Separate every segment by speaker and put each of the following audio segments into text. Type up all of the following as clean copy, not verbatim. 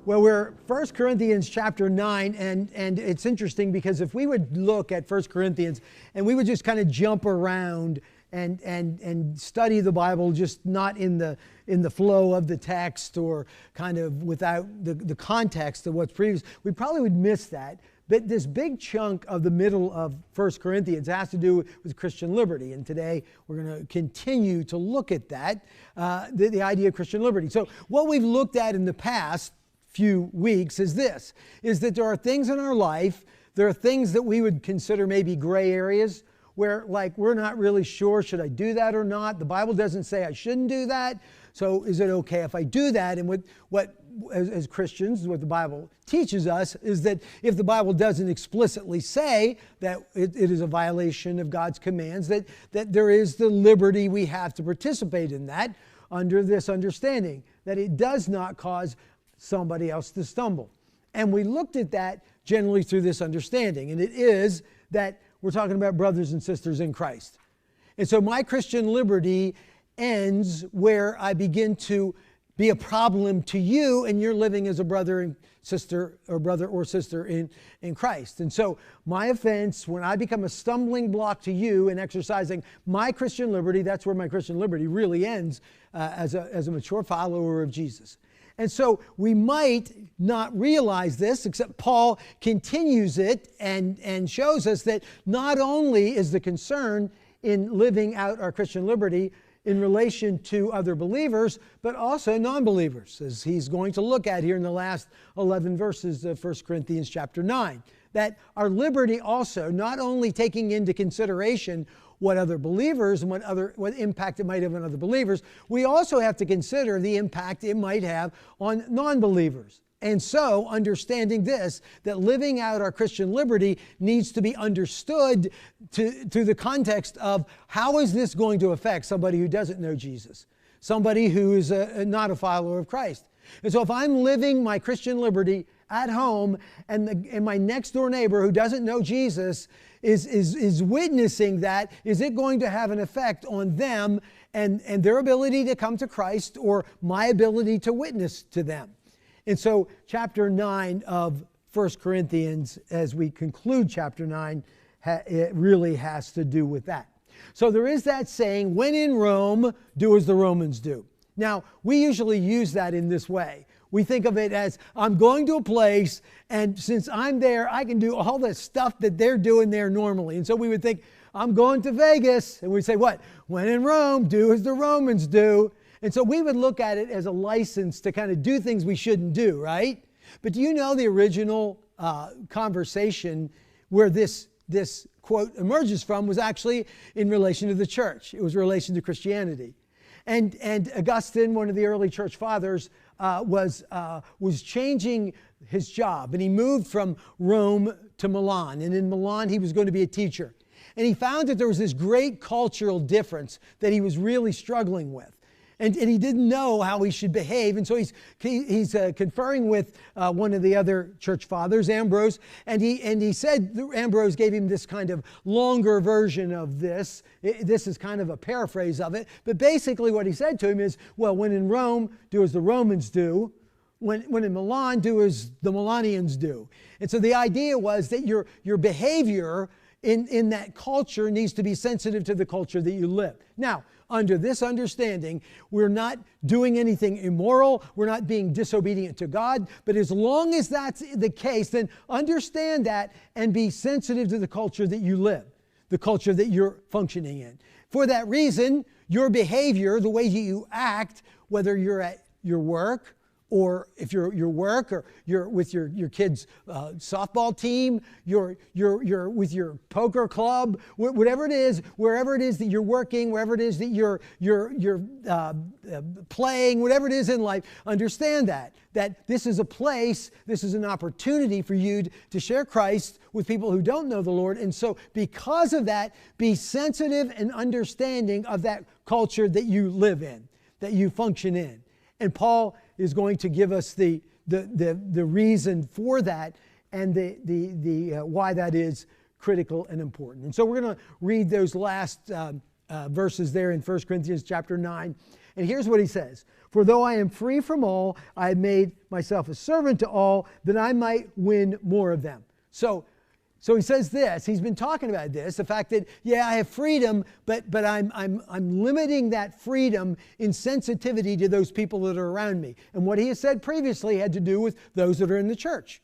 Speaker 1: Well, we're 1 Corinthians chapter 9, and it's interesting because if we would look at 1 Corinthians and we would just kind of jump around and study the Bible just not in the flow of the text or kind of without the context of what's previous, we probably would miss that. But this big chunk of the middle of 1 Corinthians has to do with Christian liberty. And today we're going to continue to look at that, the idea of Christian liberty. So what we've looked at in the past few weeks is this, is that there are things in our life, there are things that we would consider maybe gray areas where like we're not really sure, should I do that or not? The Bible doesn't say I shouldn't do that. So is it okay if I do that? And what as Christians, what the Bible teaches us is that if the Bible doesn't explicitly say that it is a violation of God's commands, that there is the liberty we have to participate in that under this understanding, that it does not cause somebody else to stumble. And we looked at that generally through this understanding, and it is that we're talking about brothers and sisters in Christ. And so my Christian liberty ends where I begin to be a problem to you and you're living as a brother and sister or brother or sister in Christ. And so my offense, when I become a stumbling block to you in exercising my Christian liberty, that's where my Christian liberty really ends as a mature follower of Jesus. And so we might not realize this, except Paul continues it and shows us that not only is the concern in living out our Christian liberty in relation to other believers, but also non-believers, as he's going to look at here in the last 11 verses of 1 Corinthians chapter 9. That our liberty also, not only taking into consideration what other believers and what impact it might have on other believers, we also have to consider the impact it might have on non-believers. And so, understanding this, that living out our Christian liberty needs to be understood through the context of how is this going to affect somebody who doesn't know Jesus, somebody who is not a follower of Christ. And so if I'm living my Christian liberty at home and my next door neighbor who doesn't know Jesus is witnessing that, is it going to have an effect on them and their ability to come to Christ or my ability to witness to them? And so chapter 9 of 1 Corinthians, as we conclude chapter 9, it really has to do with that. So there is that saying, when in Rome, do as the Romans do. Now, we usually use that in this way. We think of it as, I'm going to a place, and since I'm there, I can do all the stuff that they're doing there normally. And so we would think, I'm going to Vegas. And we say, what? When in Rome, do as the Romans do. And so we would look at it as a license to kind of do things we shouldn't do, right? But do you know the original conversation where this quote emerges from was actually in relation to the church. It was in relation to Christianity. And Augustine, one of the early church fathers, was changing his job. And he moved from Rome to Milan. And in Milan, he was going to be a teacher. And he found that there was this great cultural difference that he was really struggling with. And he didn't know how he should behave. And so he's conferring with one of the other church fathers, Ambrose. And he said, Ambrose gave him this kind of longer version of this. This is kind of a paraphrase of it. But basically what he said to him is, well, when in Rome, do as the Romans do. When in Milan, do as the Milanians do. And so the idea was that your behavior in that culture needs to be sensitive to the culture that you live. Now, under this understanding, we're not doing anything immoral, we're not being disobedient to God, but as long as that's the case, then understand that and be sensitive to the culture that you live, the culture that you're functioning in. For that reason, your behavior, the way you act, whether you're at your work, or if you're work, or you're with your kids' softball team, you're with your poker club, whatever it is, wherever it is that you're working, wherever it is that you're playing, whatever it is in life, understand that this is a place, this is an opportunity for you to share Christ with people who don't know the Lord. And so because of that, be sensitive and understanding of that culture that you live in, that you function in. And Paul is going to give us the reason for that and the why that is critical and important. And so we're going to read those last verses there in 1 Corinthians chapter 9. And here's what he says. For though I am free from all, I have made myself a servant to all, that I might win more of them. So he says this. He's been talking about this, the fact that, yeah, I have freedom, but I'm limiting that freedom in sensitivity to those people that are around me. And what he has said previously had to do with those that are in the church.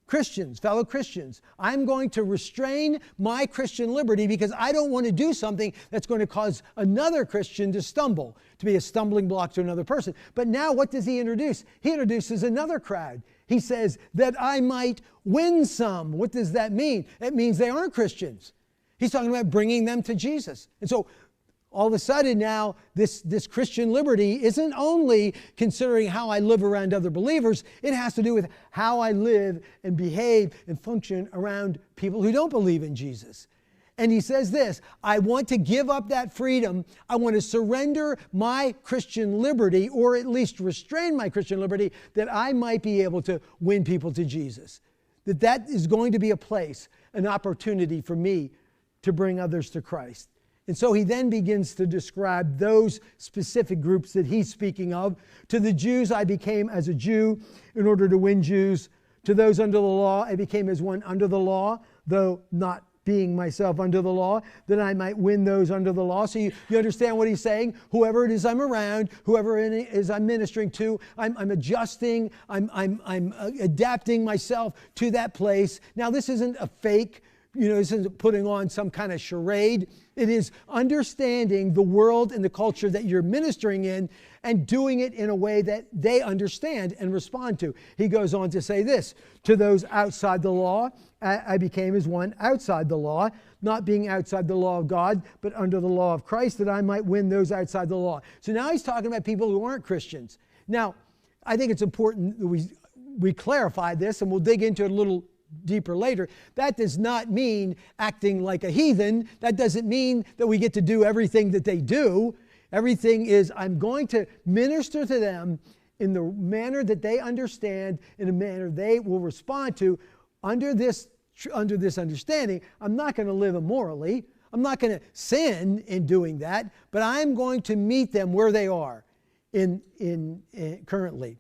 Speaker 1: Christians, fellow Christians, I'm going to restrain my Christian liberty because I don't want to do something that's going to cause another Christian to stumble, to be a stumbling block to another person. But now what does he introduce? He introduces another crowd. He says, that I might win some. What does that mean? It means they aren't Christians. He's talking about bringing them to Jesus. And so all of a sudden now, this Christian liberty isn't only considering how I live around other believers, it has to do with how I live and behave and function around people who don't believe in Jesus. And he says this, I want to give up that freedom. I want to surrender my Christian liberty, or at least restrain my Christian liberty, that I might be able to win people to Jesus. That is going to be a place, an opportunity for me to bring others to Christ. And so he then begins to describe those specific groups that he's speaking of. To the Jews, I became as a Jew in order to win Jews. To those under the law, I became as one under the law, though not being myself under the law, that I might win those under the law. So you understand what he's saying? Whoever it is I'm around, whoever it is I'm ministering to, I'm adjusting, I'm adapting myself to that place. Now this isn't a fake, this isn't putting on some kind of charade. It is understanding the world and the culture that you're ministering in and doing it in a way that they understand and respond to. He goes on to say this, to those outside the law, I became as one outside the law, not being outside the law of God, but under the law of Christ, that I might win those outside the law. So now he's talking about people who aren't Christians. Now, I think it's important that we clarify this, and we'll dig into it a little deeper later. That does not mean acting like a heathen. That doesn't mean that we get to do everything that they do. Everything is, I'm going to minister to them in the manner that they understand, in a manner they will respond to. Under this understanding, I'm not going to live immorally. I'm not going to sin in doing that, but I'm going to meet them where they are in currently.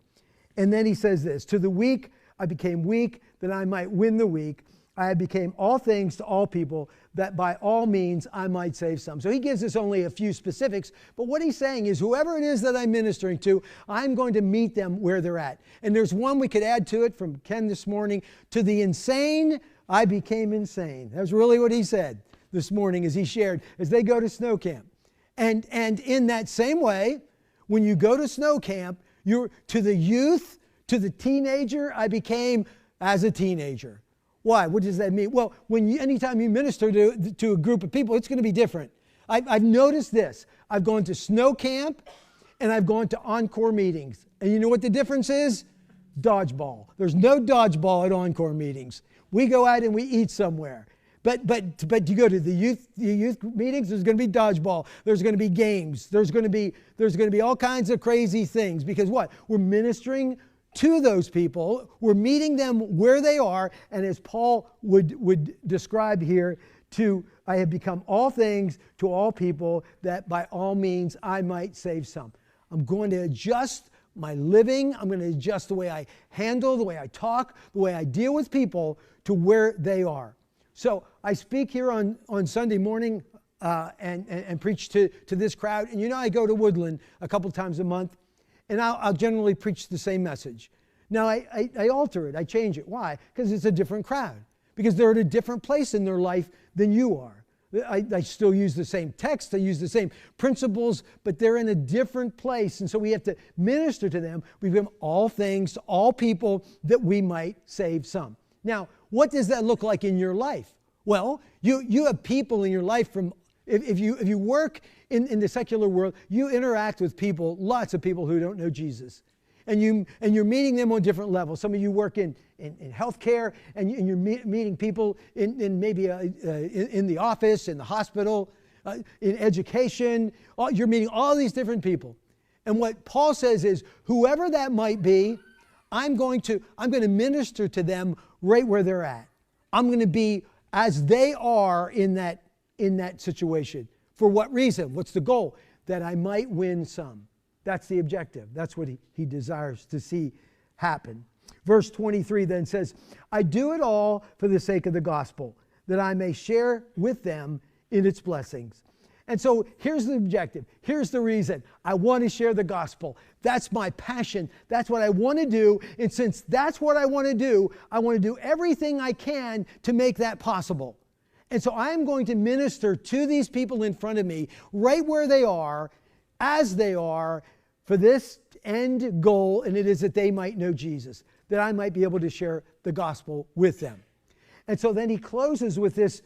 Speaker 1: And then he says this, to the weak I became weak, that I might win the weak. I became all things to all people, that by all means I might save some. So he gives us only a few specifics, but what he's saying is whoever it is that I'm ministering to, I'm going to meet them where they're at. And there's one we could add to it from Ken this morning, to the insane, I became insane. That's really what he said this morning as he shared, as they go to snow camp. And in that same way, when you go to snow camp, you're to the youth, to the teenager, I became as a teenager. Why? What does that mean? Well, anytime you minister to a group of people, it's going to be different. I've noticed this. I've gone to snow camp and I've gone to encore meetings. And you know what the difference is? Dodgeball. There's no dodgeball at encore meetings. We go out and we eat somewhere. But you go to the youth meetings, there's going to be dodgeball. There's going to be games. There's going to be all kinds of crazy things. Because what? We're ministering to those people. We're meeting them where they are. And as Paul would describe here, I have become all things to all people, that by all means I might save some. I'm going to adjust my living. I'm going to adjust the way I handle, the way I talk, the way I deal with people to where they are. So I speak here on Sunday morning and preach to this crowd. And I go to Woodland a couple times a month. And I'll generally preach the same message. Now, I alter it. I change it. Why? Because it's a different crowd. Because they're at a different place in their life than you are. I still use the same text. I use the same principles, but they're in a different place. And so we have to minister to them. We give them all things to all people, that we might save some. Now, what does that look like in your life? Well, you have people in your life from... If you work in the secular world, you interact with people, lots of people who don't know Jesus. And you're meeting them on different levels. Some of you work in healthcare, and you're meeting people in maybe in the office, in the hospital, in education. You're meeting all these different people. And what Paul says is, whoever that might be, I'm going to minister to them right where they're at. I'm going to be as they are in that situation. For what reason? What's the goal? That I might win some. That's the objective. That's what he desires to see happen. Verse 23 then says, I do it all for the sake of the gospel, that I may share with them in its blessings. And so here's the objective. Here's the reason. I want to share the gospel. That's my passion. That's what I want to do. And since that's what I want to do everything I can to make that possible. And so I am going to minister to these people in front of me right where they are, as they are, for this end goal, and it is that they might know Jesus, that I might be able to share the gospel with them. And so then he closes with this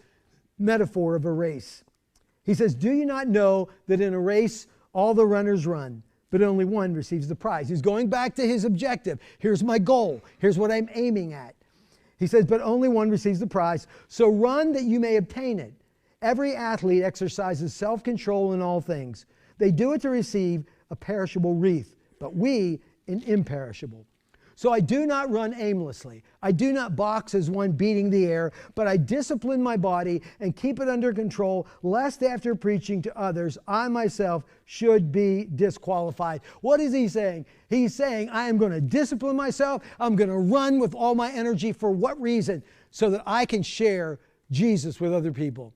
Speaker 1: metaphor of a race. He says, do you not know that in a race all the runners run, but only one receives the prize? He's going back to his objective. Here's my goal. Here's what I'm aiming at. He says, but only one receives the prize. So run that you may obtain it. Every athlete exercises self-control in all things. They do it to receive a perishable wreath, but we an imperishable. So I do not run aimlessly. I do not box as one beating the air, but I discipline my body and keep it under control, lest after preaching to others, I myself should be disqualified. What is he saying? He's saying, I am going to discipline myself. I'm going to run with all my energy. For what reason? So that I can share Jesus with other people.